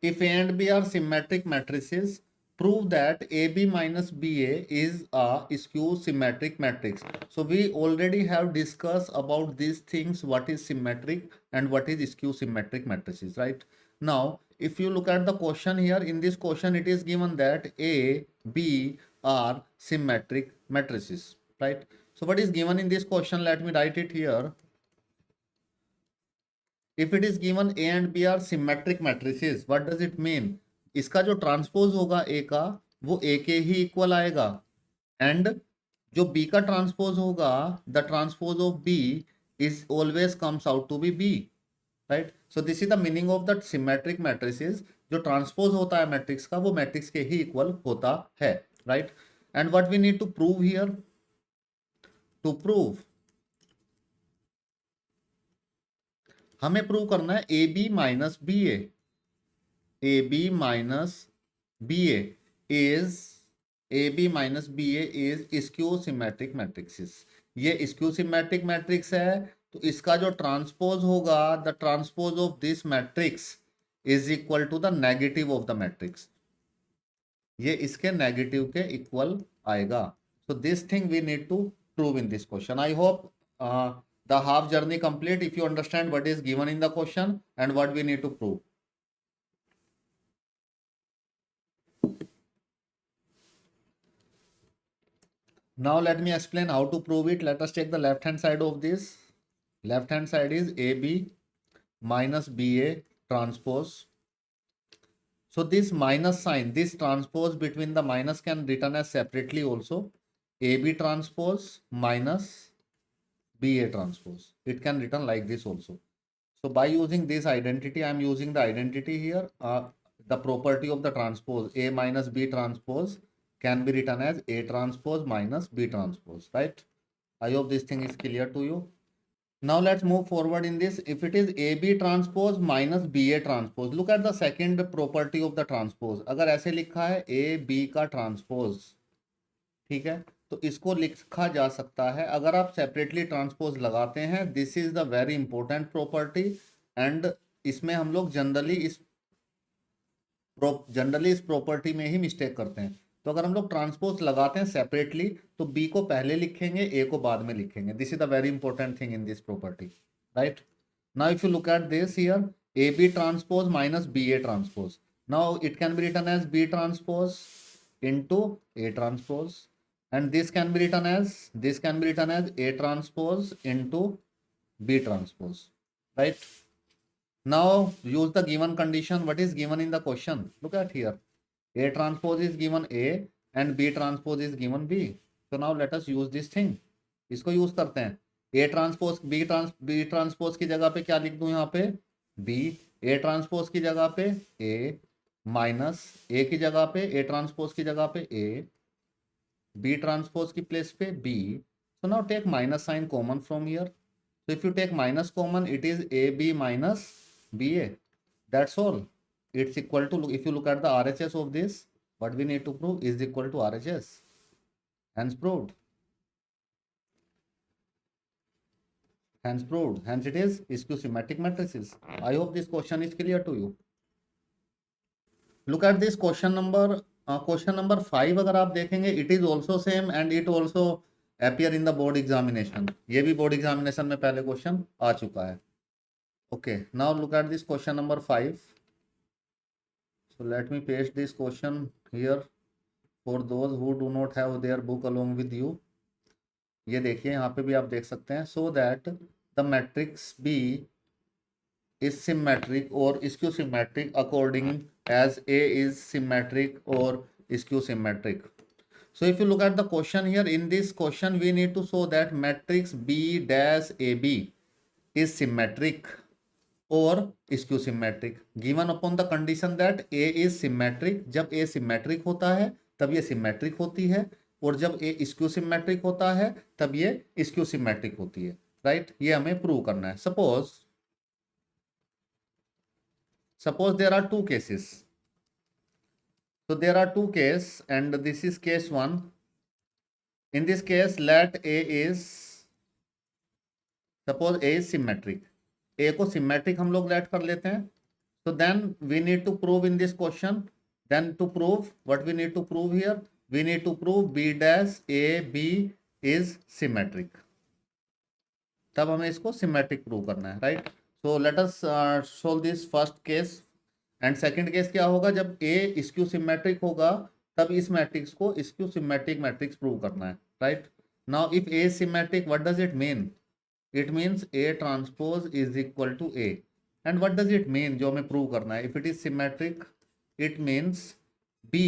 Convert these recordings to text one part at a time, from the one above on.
if A and B are symmetric matrices, prove that AB minus BA is a skew symmetric matrix. So we already have discussed about these things, what is symmetric and what is skew symmetric matrices, right? Now, if you look at the question here, in this question it is given that A, B are symmetric matrices, right? So what is given in this question, let me write it here. If it is given A and B are symmetric matrices, what does it mean? इसका जो transpose होगा A का वो A के ही equal आएगा, and जो B का transpose होगा, the transpose of B is always comes out to be B, right? So this is the meaning of that symmetric matrices. जो ट्रांसपोज होता है मैट्रिक्स का वो मैट्रिक्स के ही इक्वल होता है, right? And what we need to prove here? To prove, हमें prove करना है A B minus B A B minus B is A B minus B is skew symmetric matrix. ये skew symmetric matrix है, तो इसका जो transpose होगा, the transpose of this matrix is equal to the negative of the matrix. ये इसके negative के equal आएगा। So this thing we need to prove in this question. I hope the half journey complete if you understand what is given in the question and what we need to prove. Now let me explain how to prove it. Let us take the left hand side of this. Left hand side is AB minus BA transpose. So this minus sign, this transpose between the minus can written as separately also. AB transpose minus BA transpose. It can written like this also. So by using this identity, I am using the identity here. The property of the transpose A minus B transpose can be written as A transpose minus B transpose, right? I hope this thing is clear to you. Now let's move forward in this. If it is AB transpose minus BA transpose, look at the second property of the transpose. अगर ऐसे लिखा है AB का transpose, ठीक है, तो इसको लिखा जा सकता है, अगर आप सेपरेटली ट्रांसपोज लगाते हैं, this is the very important property, and इसमें हम लोग जनरली इस प्रॉपर्टी में ही मिस्टेक करते हैं। तो अगर हम लोग ट्रांसपोज लगाते हैं सेपरेटली, तो बी को पहले लिखेंगे, ए को बाद में लिखेंगे। This is the very important thing in this property, right? Now if you look at this here, A B transpose minus B A transpose, now it can be written as B transpose into A transpose, and this can be written as A transpose into B transpose, right? Now use the given condition. What is given in the question? Look at here, A transpose is given A and B transpose is given B. So now let us use this thing. इसको use करते हैं। A transpose B transpose की जगह पे क्या लिख दूं यहाँ पे? B। A transpose की जगह पे A माइनस A की जगह पे A transpose की जगह पे A, B transpose की प्लेस पे B. So now take minus sign common from here. So if you take minus common, it is AB minus BA. That's all. It's equal to, if you look at the RHS of this, what we need to prove is equal to RHS. Hence proved. Hence proved. Hence it is skew symmetric matrices. I hope this question is clear to you. Look at this question number 5. अगर आप देखेंगे, it is also same and it also appear in the board examination. ये भी board examination में पहले question आ चुका है. Okay, now look at this question number 5. So let me paste this question here for those who do not have their book along with you. ये देखिए, यहाँ पे भी आप देख सकते हैं. So that the matrix B is symmetric or skew symmetric according as A is symmetric or skew symmetric. So if you look at the question here, in this question we need to show that matrix B dash AB is symmetric or skew symmetric given upon the condition that A is symmetric. जब A symmetric होता है तब ये symmetric होती है, और जब A skew symmetric होता है तब ये skew symmetric होती है, राइट? ये हमें प्रूव करना है. Suppose there are two cases. So there are two cases and this is case 1. In this case, let A is, suppose A is symmetric. A को symmetric हम लोग let कर लेते हैं. So then we need to prove in this question, then to prove what we need to prove here, we need to prove b dash a b is symmetric. तब हमें इसको symmetric prove करना है, right. So let us solve this first case. And second case क्या होगा, जब ए skew symmetric होगा तब इस मैट्रिक्स को स्क्यू सिमेट्रिक मैट्रिक्स प्रूव करना है, right. Now if A symmetric, what does it mean? It means A transpose is equal to A. And what does it mean, जो हमें प्रूव करना है? If it is symmetric, it means B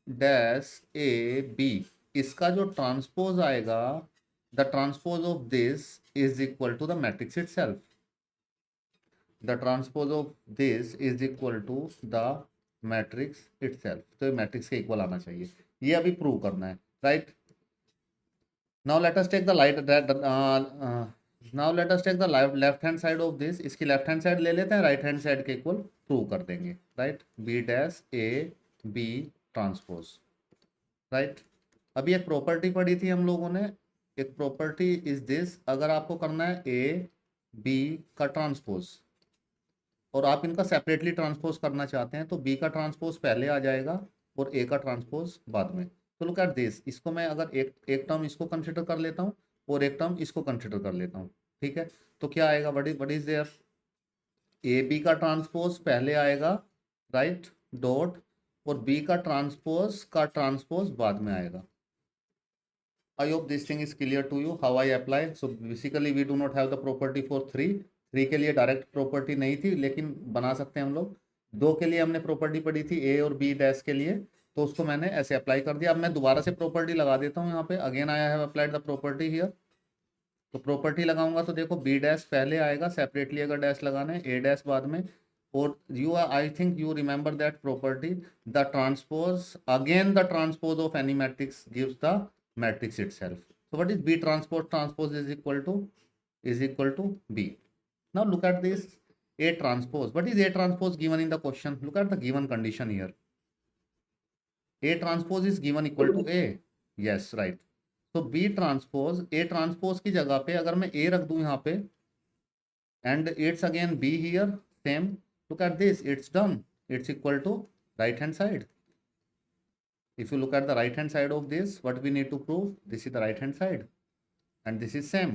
dash A B, इसका जो transpose आएगा, the transpose of this is equal to the matrix itself. The transpose of this is equal to the matrix itself. तो ये matrix के equal आना चाहिए, ये अभी प्रूव करना है, right. Now let us take the left hand side of this. इसकी लेफ्ट हैंड साइड ले लेते हैं, राइट हैंड साइड के इक्वल प्रूव कर देंगे, right. B dash A B transpose, right. अभी एक प्रॉपर्टी पढ़ी थी हम लोगों ने, एक प्रॉपर्टी इज दिस. अगर आपको करना है ए बी का ट्रांसपोज और आप इनका सेपरेटली ट्रांसपोज करना चाहते हैं, तो बी का ट्रांसपोज पहले आ जाएगा और ए का ट्रांसपोज बाद में. तो लुक एट दिस. इसको मैं अगर एक टर्म इसको कंसिडर कर लेता हूँ और एक टर्म इसको कंसिडर कर लेता हूँ, ठीक है. तो क्या आएगा, what is there? A B का ट्रांसपोज पहले आएगा, राइट, डॉट, और बी का ट्रांसपोज बाद में आएगा. I hope this thing is clear to you how I apply. So basically we do not have the property for 3 के लिए डायरेक्ट प्रॉपर्टी नहीं थी, लेकिन बना सकते हैं हम लोग. 2 के लिए हमने प्रॉपर्टी पढ़ी थी ए और बी डैश के लिए, तो उसको मैंने ऐसे अप्लाई कर दिया. अब मैं दोबारा से प्रॉपर्टी लगा देता हूँ यहाँ पे. Again I have applied the property here. तो प्रॉपर्टी लगाऊंगा तो देखो बी डैश पहले आएगा, सेपरेटली अगर डैश लगाना है, ए डैश बाद में. और you I think you remember that property, the transpose, again the transpose of any matrix gives the matrix itself. So what is B transpose is equal to B. Now look at this A transpose. What is A transpose given in the question? Look at the given condition here. A transpose is given equal to A. Yes, right. So B transpose, A transpose की जगह पे अगर मैं A रख दूं यहाँ पे and it's again B here, same. Look at this, it's done. It's equal to right hand side. If you look at the right hand side of this, what we need to prove? This is the right hand side and this is same.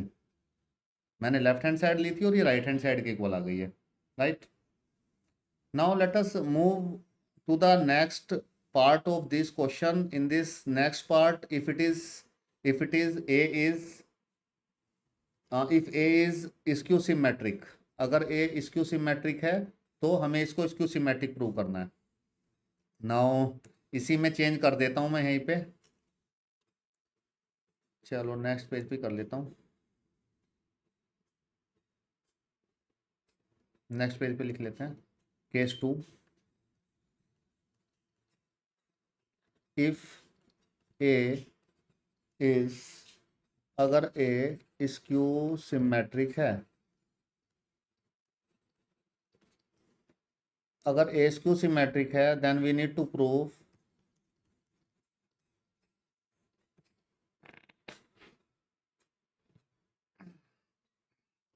मैंने left hand side ली थी और ये right hand side के equal आ गई है, right. Now let us move to the next part of this question. In this next part, if it is A is skew symmetric, अगर ए स्क्यू सिमेट्रिक है तो हमें इसको स्क्यू सिमेट्रिक प्रूव करना है. नाउ इसी में चेंज कर देता हूं मैं यहीं पे. चलो नेक्स्ट पेज पे कर लेता हूं. नेक्स्ट पेज पे लिख लेते हैं केस 2. इफ ए इज, अगर ए स्क्यू सिमेट्रिक है, अगर ए स्क्यू सिमेट्रिक है, then we need to prove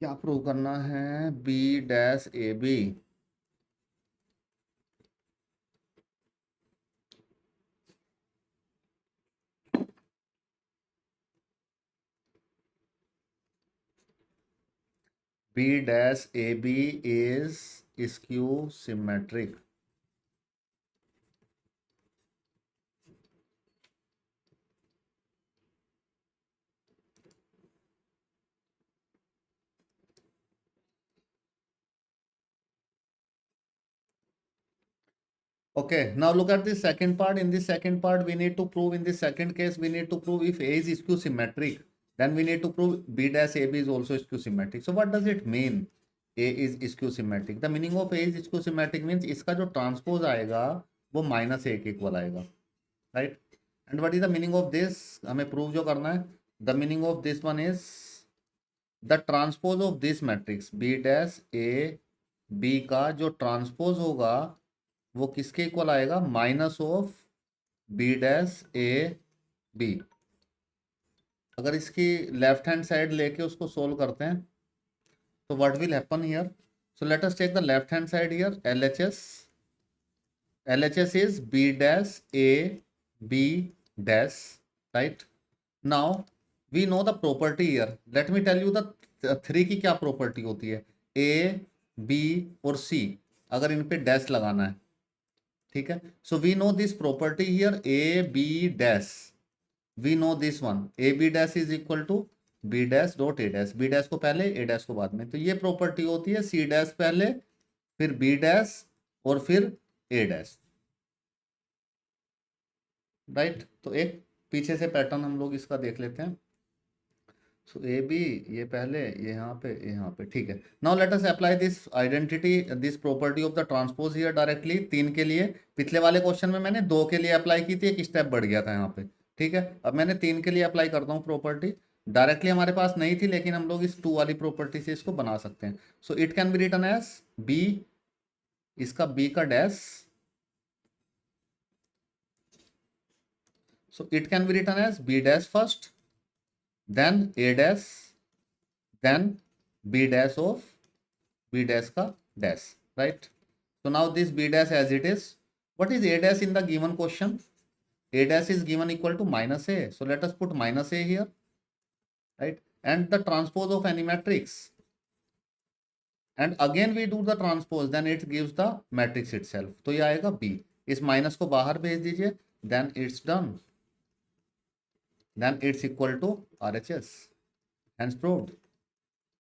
क्या प्रूव करना है? B dash A B. B dash A B is skew symmetric. Okay, now look at the second part. In this second part, we need to prove, in this second case, we need to prove if A is skew symmetric, then we need to prove B dash AB is also skew symmetric. So what does it mean? A is skew symmetric. The meaning of A is skew symmetric means इसका जो transpose आएगा वो minus ए के equal आएगा, right. And what is the meaning of this? हमें prove जो करना है, the meaning of this one is the transpose of this matrix B dash A B का जो ट्रांसपोज होगा वो किसके इक्वल आएगा? Minus of B dash A B. अगर इसकी लेफ्ट हैंड साइड लेके उसको सोल्व करते हैं तो what will happen here? So let us take the left hand side here. LHS is B dash A B dash, right? Now we know the property here. Let me tell you the three की क्या property होती है. A, B और C अगर इन पे dash लगाना है, ठीक है. So we know this property here A B dash. We know this one A B dash is equal to B dash dot A dash. B dash को पहले A डैश को बाद में. तो ये प्रॉपर्टी होती है C डैश पहले फिर B डैश और फिर A डैश, राइट. तो एक पीछे से पैटर्न हम लोग इसका देख लेते हैं. सो ए बी ये पहले ये यहाँ पे ठीक है. Now let us apply this identity this property of the transpose here directly. 3 के लिए पिछले वाले क्वेश्चन में मैंने 2 के लिए अप्लाई की थी, एक स्टेप बढ़ गया था यहाँ पे, ठीक है. अब मैंने 3 के लिए अप्लाई करता हूँ प्रॉपर्टी. डायरेक्टली हमारे पास नहीं थी लेकिन हम लोग इस 2 वाली प्रॉपर्टी से इसको बना सकते हैं. So it can be written as B, इसका बी का dash. So it can be written as B dash first, then A dash, then B dash of B dash का dash, right? So now this B dash as it is. What is A dash in the given question? A dash is given equal to minus A. So let us put minus A here, right? And the transpose of any matrix. And again we do the transpose, then it gives the matrix itself. तो ये आएगा B. इस minus को बाहर भेज दीजिए, then it's done. Then it's equal to RHS. Hence proved.